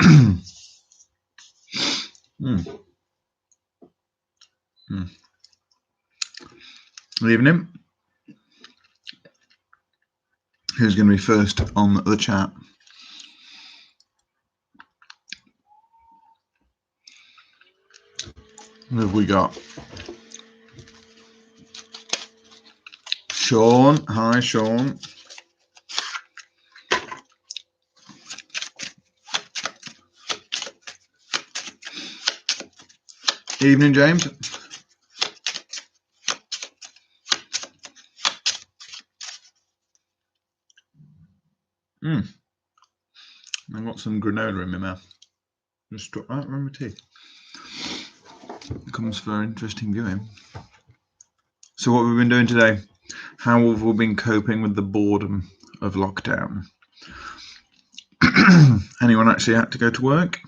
Good evening. Who's going to be first on the chat? Who have we got? Sean. Hi, Sean. Evening, James. I've got some granola in my mouth. Just struck right around my teeth. It comes for interesting viewing. So what have we been doing today? How have we been coping with the boredom of lockdown? Anyone actually had to go to work?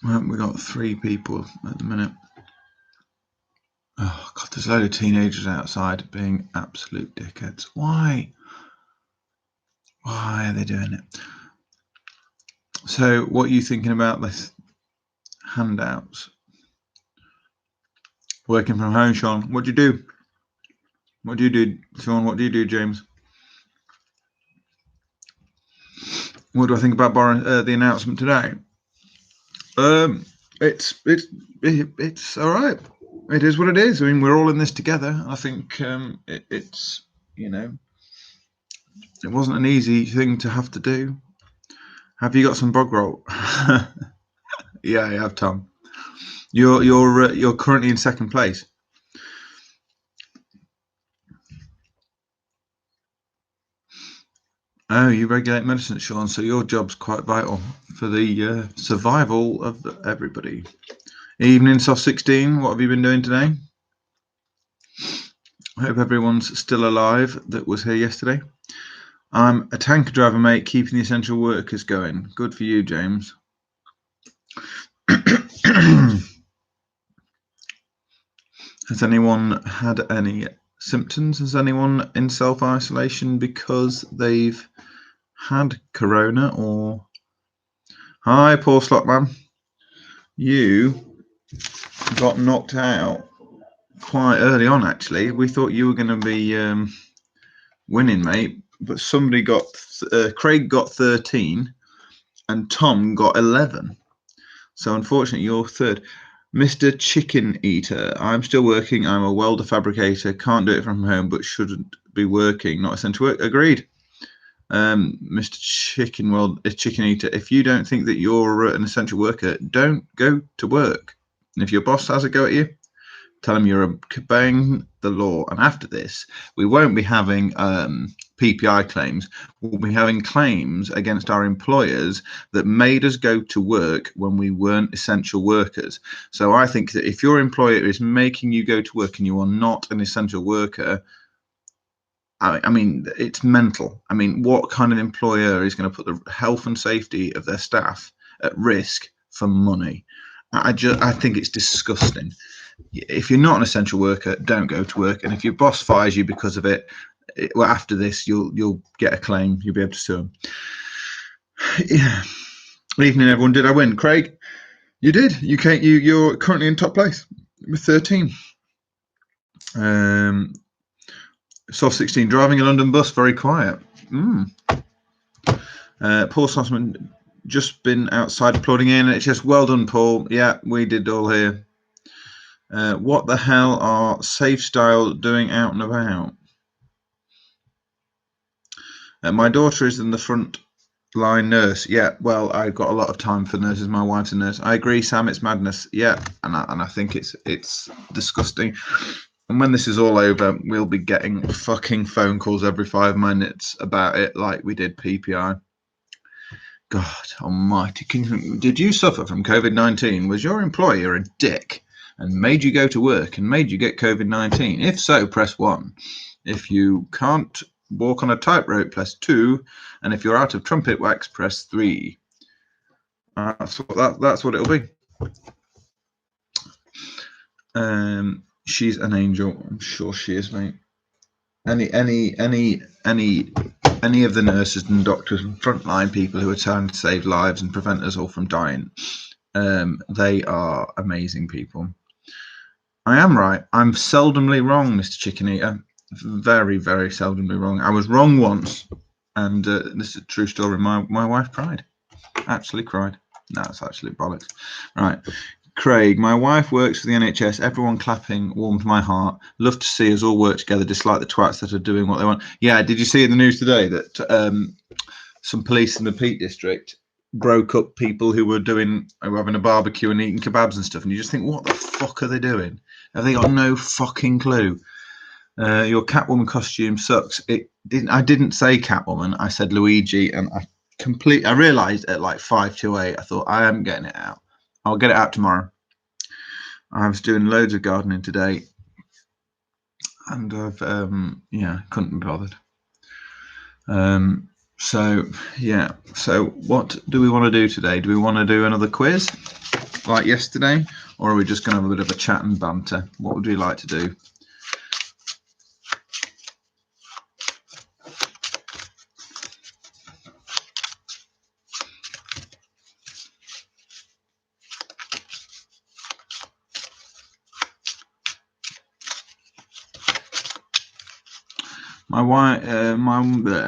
Well, we got 3 people at the minute. Oh God, there's a load of teenagers outside being absolute dickheads. Why? Why are they doing it? So what are you thinking about this handouts? Working from home, Sean. What do you do? What do you do, Sean? What do you do, James? What do I think about the announcement today? It's all right. It is what it is. I mean, we're all in this together. I think it's, you know, it wasn't an easy thing to have to do. Have you got some bog roll? Yeah, I have, Tom. You're currently in second place. Oh, you regulate medicine, Sean, so your job's quite vital for the survival of everybody. Evening, Soft 16. What have you been doing today? I hope everyone's still alive that was here yesterday. I'm a tanker driver, mate, keeping the essential workers going. Good for you, James. Has anyone had any symptoms? Is anyone in self-isolation because they've had corona or... Hi, Paul Slotman. You got knocked out quite early on, actually. We thought you were going to be winning, mate, but somebody got... Craig got 13 and Tom got 11. So unfortunately, you're third. Mr. Chicken Eater, I'm still working. I'm a welder fabricator. Can't do it from home, but shouldn't be working. Not essential work. Agreed. Mr. Chicken Eater, if you don't think that you're an essential worker, don't go to work. And if your boss has a go at you, tell him you're obeying the law. And after this, we won't be having PPI claims. We'll be having claims against our employers that made us go to work when we weren't essential workers. So I think that if your employer is making you go to work and you are not an essential worker, I mean, it's mental. I mean, what kind of employer is going to put the health and safety of their staff at risk for money? I think it's disgusting. If you're not an essential worker, don't go to work. And if your boss fires you because of it, well, after this, you'll get a claim. You'll be able to sue them. Yeah. Evening, everyone. Did I win, Craig? You did. You're currently in top place with 13. Soft 16. Driving a London bus, very quiet. Paul Sussman, just been outside applauding in. It's just well done, Paul. Yeah, we did all here. What the hell are Safe Style doing out and about? My daughter is in the front line nurse. Yeah, well, I've got a lot of time for nurses. My wife's a nurse. I agree, Sam. It's madness. Yeah, and I think it's disgusting. And when this is all over, we'll be getting fucking phone calls every 5 minutes about it, like we did PPI. God almighty. Did you suffer from COVID-19? Was your employer a dick and made you go to work and made you get COVID-19? If so, press 1. If you can't walk on a tightrope, press 2. And if you're out of trumpet wax, press 3. That's what it'll be. She's an angel. I'm sure she is, mate. any of the nurses and doctors and frontline people who are trying to save lives and prevent us all from dying, they are amazing people. I am right. I'm seldomly wrong, Mr. Chicken Eater. Very, very seldomly wrong. I was wrong once, and this is a true story. My wife cried. Actually cried. No, it's actually bollocks. Right. Craig, my wife works for the NHS. Everyone clapping warmed my heart. Love to see us all work together, despite the twats that are doing what they want. Yeah, did you see in the news today that some police in the Peak District broke up people who were having a barbecue and eating kebabs and stuff? And you just think, what the fuck are they doing? Have they got no fucking clue? Your Catwoman costume sucks. I didn't say Catwoman. I said Luigi, and I realised at like 5:08. I thought I am getting it out. I'll get it out tomorrow. I was doing loads of gardening today, and I've couldn't be bothered. So what do we want to do today? Do we want to do another quiz like yesterday, or are we just going to have a bit of a chat and banter? What would we like to do? My wife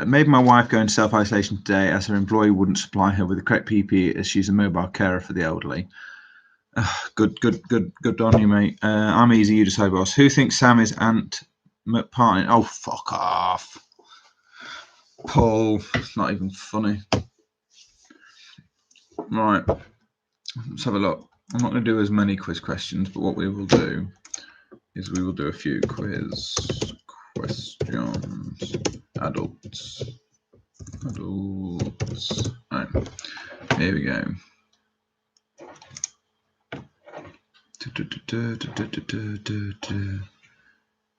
made my wife go into self-isolation today as her employee wouldn't supply her with the correct PPE as she's a mobile carer for the elderly. Good on you, mate. I'm easy, you decide, boss. Who thinks Sam is Aunt McPartlin? Oh, fuck off. Paul, it's not even funny. Right, let's have a look. I'm not going to do as many quiz questions, but what we will do is we will do a few quiz questions. Adults. Right, here we go.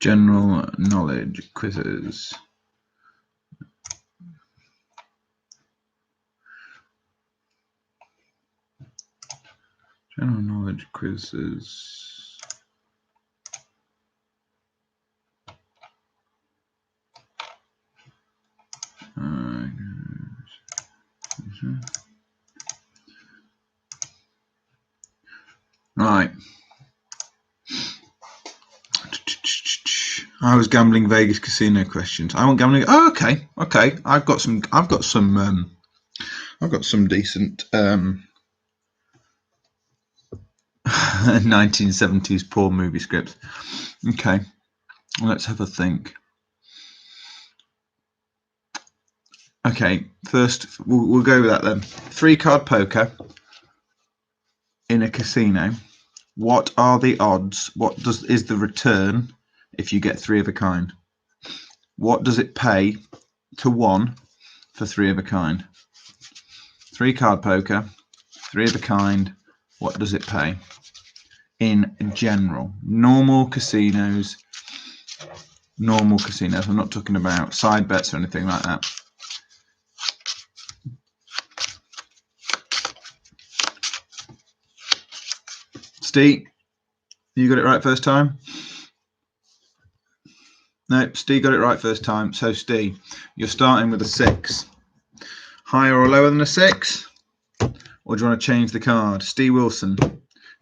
General knowledge quizzes. General knowledge quizzes. Right. I was gambling Vegas casino questions. I want gambling. Oh, okay. I've got some decent 1970s porn movie scripts. Okay, let's have a think. Okay, first we'll go with that then. 3-card poker in a casino. What are the odds? Is the return if you get 3 of a kind? What does it pay to 1 for 3 of a kind? 3-card poker, 3 of a kind. What does it pay? In general, normal casinos. I'm not talking about side bets or anything like that. Steve, you got it right first time? No, Steve got it right first time. So, Steve, you're starting with a 6. Higher or lower than a 6? Or do you want to change the card? Steve Wilson,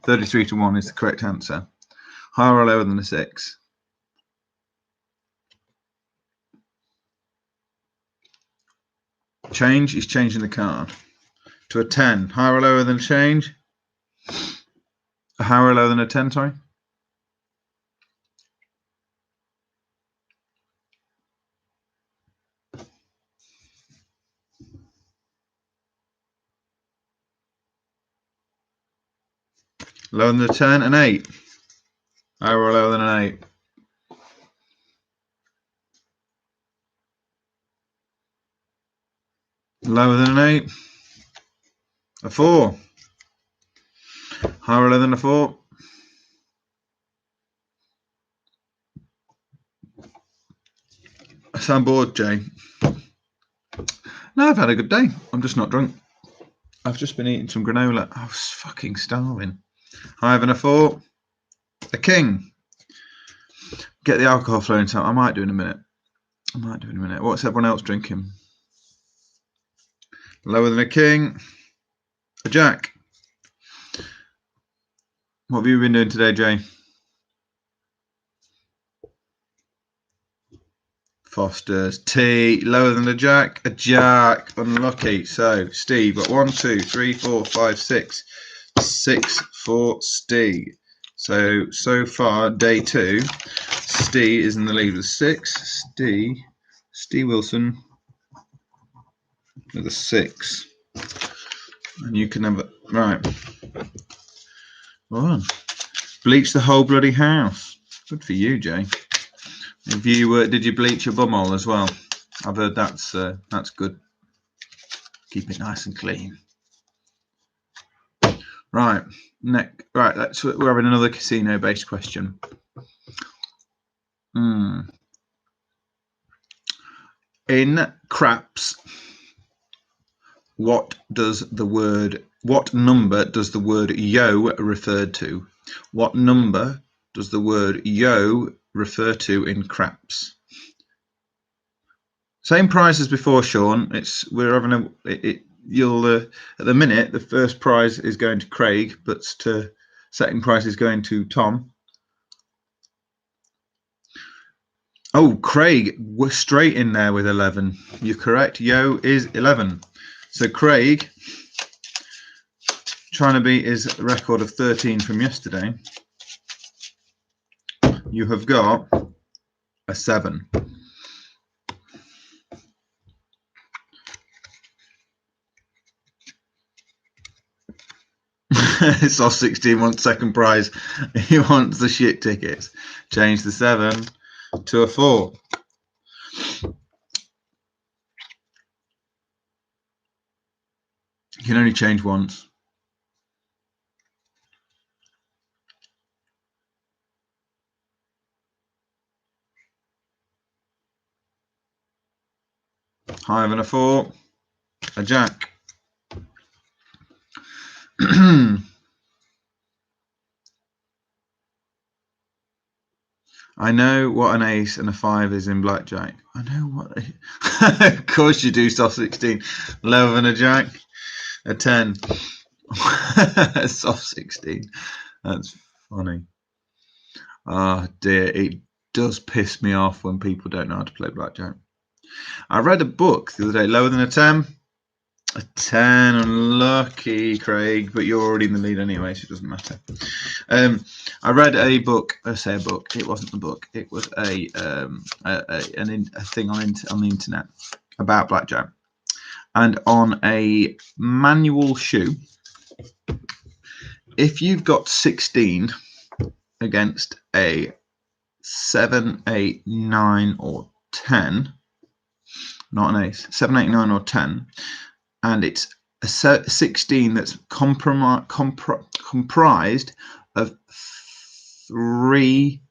33-1 is the correct answer. Higher or lower than a 6? Change, he's changing the card to a 10. Higher or lower than a change? Higher or lower than a 10, sorry? Lower than a 10, an 8. Higher or lower than an 8? Lower than an 8? A 4. Higher or lower than a 4? I sound bored, Jay. No, I've had a good day. I'm just not drunk. I've just been eating some granola. I was fucking starving. Higher than a 4? A king. Get the alcohol flowing. I might do in a minute. I might do in a minute. What's everyone else drinking? Lower than a king. A jack. What have you been doing today, Jay? Foster's. T. Lower than a jack. A jack. Unlucky. So, Steve got 1, 2, 3, 4, 5, 6. 6 for Steve. So far, day 2, Steve is in the lead with 6. Steve Wilson with a 6. And you can have it. Right. Well, bleach the whole bloody house. Good for you, Jay. If you did you bleach your bumhole as well? I've heard that's good. Keep it nice and clean. Right, we're having another casino-based question. In craps, what number does the word yo refer to? What number does the word yo refer to in craps? Same prize as before, Sean. We're having you'll at the minute the first prize is going to Craig, but second prize is going to Tom. Oh, Craig, we're straight in there with 11. You're correct. Yo is 11. So Craig, trying to beat his record of 13 from yesterday, you have got a 7. Soft 16 wants second prize. He wants the shit tickets. Change the 7 to a 4. You can only change once. Higher than a 4. A jack. I know what an ace and a 5 is in blackjack. I know what. Of course you do, soft 16. Lower than a jack. A 10. Soft 16. That's funny. Oh dear, it does piss me off when people don't know how to play blackjack. I read a book the other day. Lower than a 10. A 10, unlucky, Craig, but you're already in the lead anyway, so it doesn't matter. I read a book. I say a book. It wasn't a book. It was a thing on the internet about blackjack, and on a manual shoe, if you've got 16 against a 7, 8, 9, or 10, not an ace, 7, 8, 9, or 10. And it's a 16 that's comprised of 3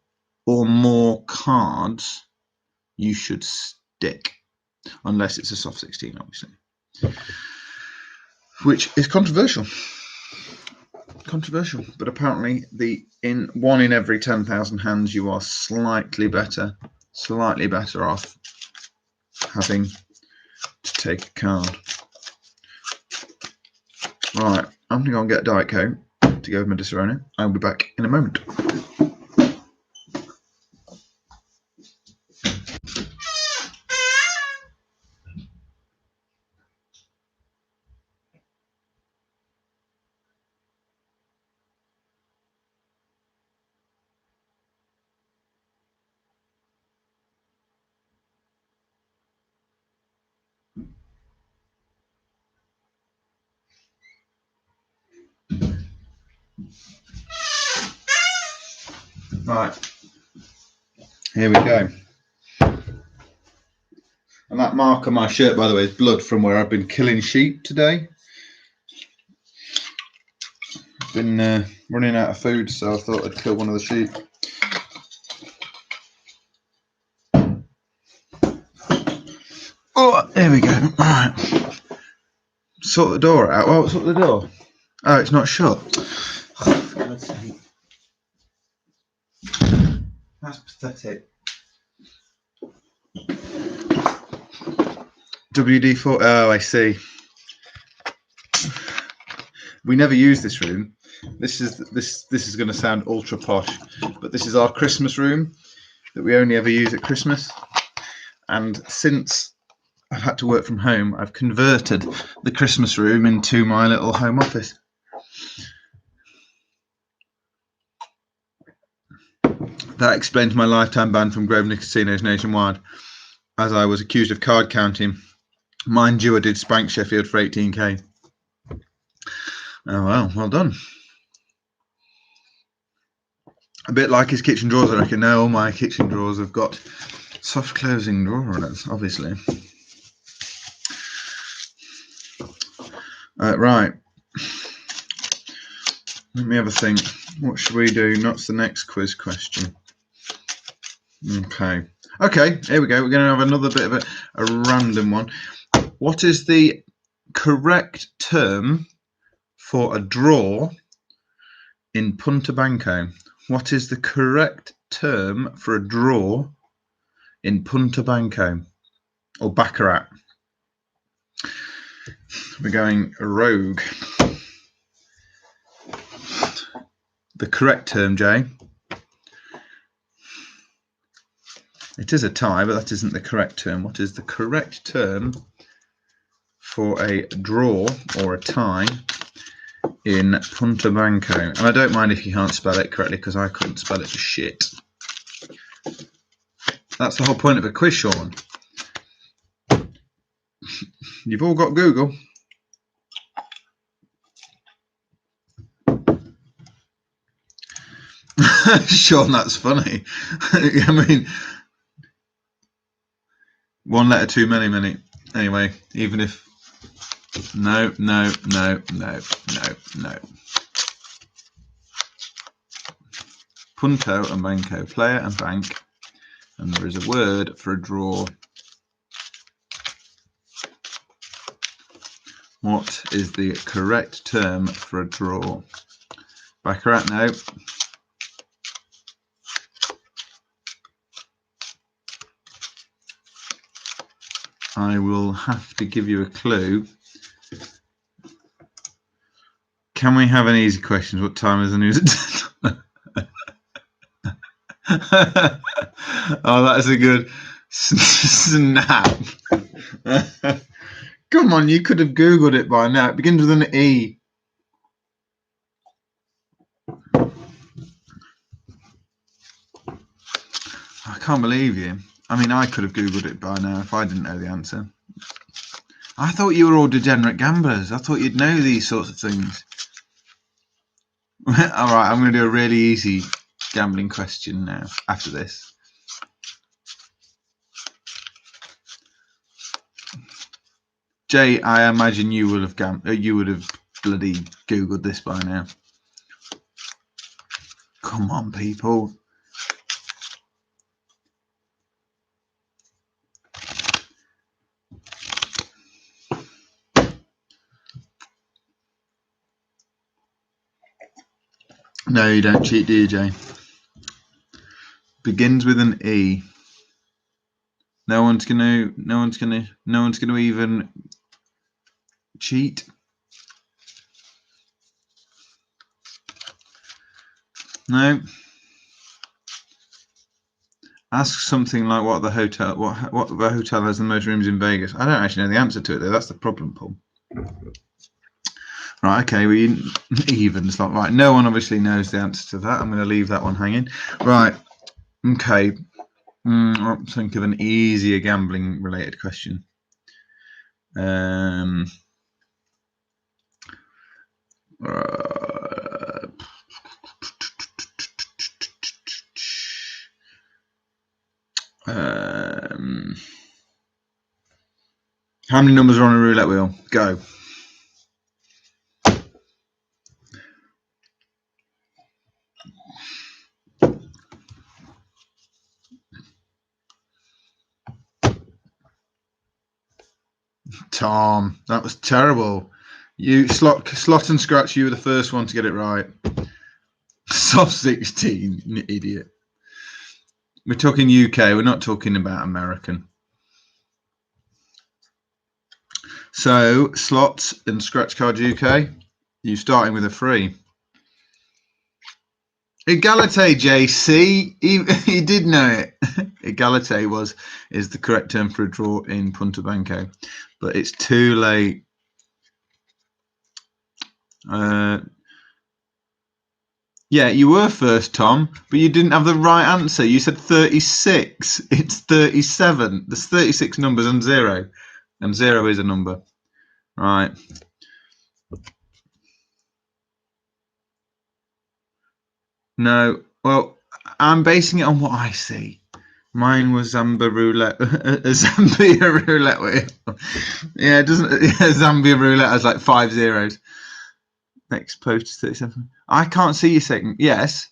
or more cards, you should stick, unless it's a soft 16, obviously, which is controversial. But apparently in 1 in every 10,000 hands, you are slightly better off having to take a card. Right, I'm going to go and get a Diet Coke to go with my Disaronno. I'll be back in a moment. Right, here we go. And that mark on my shirt, by the way, is blood from where I've been killing sheep today. I've been running out of food, so I thought I'd kill one of the sheep. Oh, there we go. All right. Sort the door out. Well, sort the door. Oh, it's not shut. Oh, for God's sake. That's pathetic. WD-4. Oh, I see. We never use this room. This is going to sound ultra posh, but this is our Christmas room that we only ever use at Christmas. And since I've had to work from home, I've converted the Christmas room into my little home office. That explains my lifetime ban from Grosvenor casinos nationwide, as I was accused of card counting. Mind you, I did spank Sheffield for 18k. Oh well done. A bit like his kitchen drawers, I reckon. Now all my kitchen drawers have got soft closing drawers, obviously. Right. Let me have a think. What should we do? What's the next quiz question? Okay, here we go. We're going to have another bit of a random one. What is the correct term for a draw in Punta Banco? What is the correct term for a draw in Punta Banco or Baccarat? We're going rogue. The correct term, Jay. It is a tie, but that isn't the correct term. What is the correct term for a draw or a tie in Punta Banco? And I don't mind if you can't spell it correctly, because I couldn't spell it for shit. That's the whole point of a quiz, Sean. You've all got Google. Sean, that's funny. I mean, one letter too many. Anyway, even if... No. Punto and Banco, player and bank. And there is a word for a draw. What is the correct term for a draw? Baccarat, no. I will have to give you a clue. Can we have an easy question? What time is the news? Oh, that is a good snap. Come on, you could have Googled it by now. It begins with an E. I can't believe you. I mean, I could have Googled it by now if I didn't know the answer. I thought you were all degenerate gamblers. I thought you'd know these sorts of things. All right, I'm going to do a really easy gambling question now after this. Jay, I imagine you would have bloody Googled this by now. Come on, people. No, you don't cheat, do you, Jay? Begins with an E. No one's gonna even cheat. No. Ask something like what the hotel has the most rooms in Vegas. I don't actually know the answer to it though. That's the problem, Paul. Right, okay, we even slot. Right, no one obviously knows the answer to that. I'm going to leave that one hanging. Right, okay. I'll think of an easier gambling related question. How many numbers are on a roulette wheel? Go. Tom, that was terrible. You slot and scratch. You were the first one to get it right. Soft 16, you idiot. We're talking UK. We're not talking about American. So, slots in Scratch Card UK, you starting with a 3. Egalite, JC. He did know it. Egalite is the correct term for a draw in Punta Banco, but it's too late. Yeah, you were first, Tom, but you didn't have the right answer. You said 36. It's 37. There's 36 numbers and 0. And 0 is a number. Right. No. Well, I'm basing it on what I see. Mine was Zambia roulette. Zambia roulette wheel. Yeah, it doesn't. Yeah, Zambia roulette has like 5 zeros. Next post is 37. I can't see your second. Yes,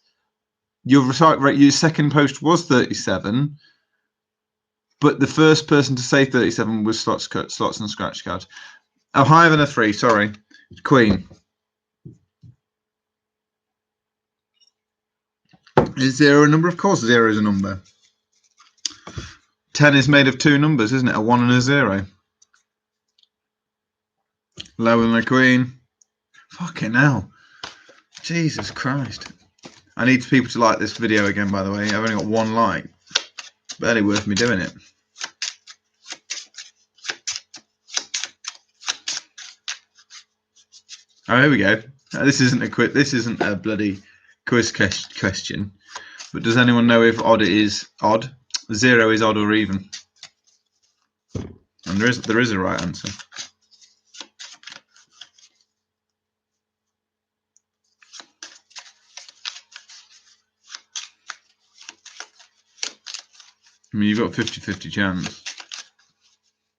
your second post was 37, but the first person to say 37 was slots and Scratch Card. Oh, higher than a 3. Sorry, Queen. Is 0 a number? Of course, 0 is a number. 10 is made of 2 numbers, isn't it? A 1 and a 0. Lower than a Queen. Fucking hell. Jesus Christ. I need people to like this video again, by the way. I've only got 1 like. It's barely worth me doing it. Oh, here we go. This isn't a bloody quiz question. But does anyone know if odd is odd? 0 is odd or even? And there is a right answer. I mean, you've got 50-50 chance.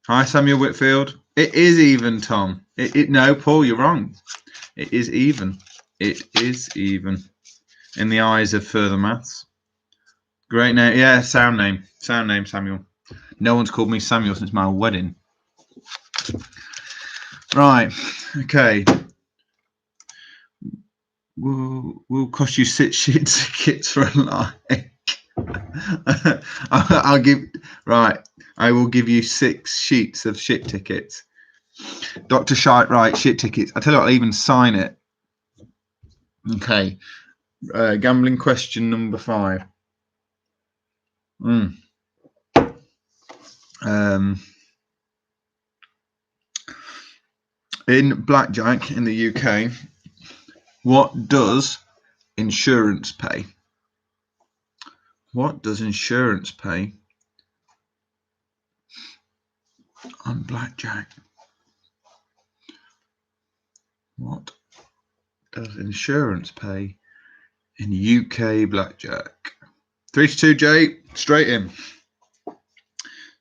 Hi, Samuel Whitfield. It is even, Tom. No, Paul, you're wrong. It is even. It is even. In the eyes of further maths. Great name. Yeah, sound name. Sound name, Samuel. No one's called me Samuel since my wedding. Right. Okay. We'll cost you 6 shit tickets for a like. I will give you 6 sheets of shit tickets. Dr. Shite, right, shit tickets. I tell you what, I'll even sign it. Okay. Gambling question number 5. In blackjack in the UK, what does insurance pay? What does insurance pay on blackjack? What does insurance pay in UK blackjack? 3 to 2, Jay. Straight in.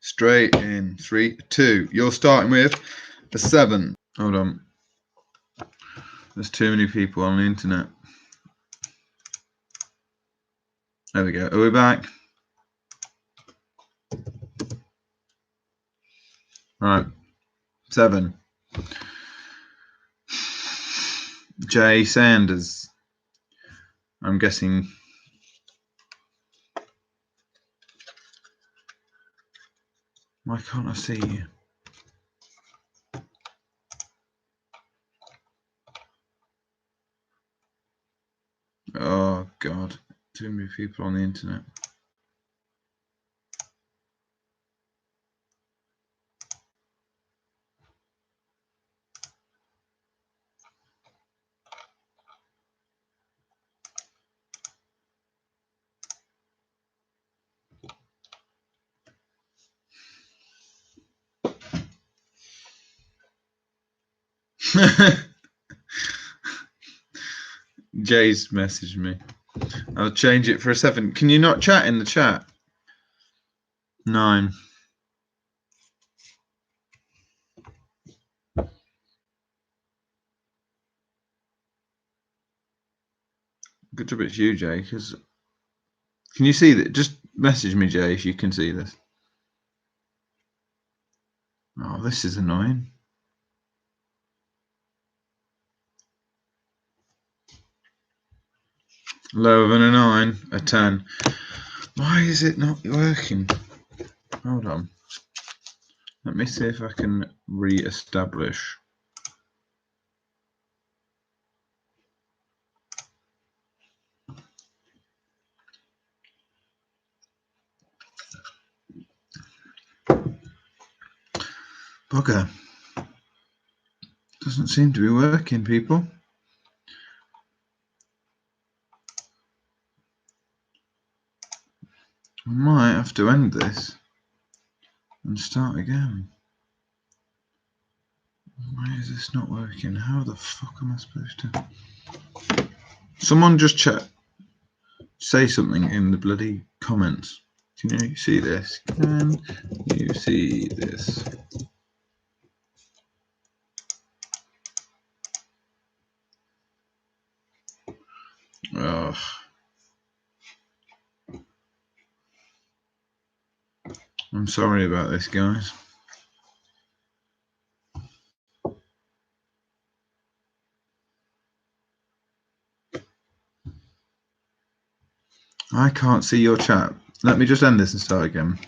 Straight in. 3, 2. You're starting with a 7. Hold on. There's too many people on the internet. There we go. Are we back? Right. 7. Jay Sanders. I'm guessing. Why can't I see you? Oh, God. Too many people on the internet. Jay's messaged me. I'll change it for a 7. Can you not chat in the chat? 9. Good job it's you, Jay, because can you see that? Just message me, Jay, if you can see this. Oh, this is annoying. Lower than a 9, a 10. Why is it not working? Hold on. Let me see if I can re-establish. Bugger. Doesn't seem to be working, people. I might have to end this and start again. Why is this not working? How the fuck am I supposed to? Someone just say something in the bloody comments. Can you see this? Can you see this? Ugh. I'm sorry about this, guys. I can't see your chat. Let me just end this and start again.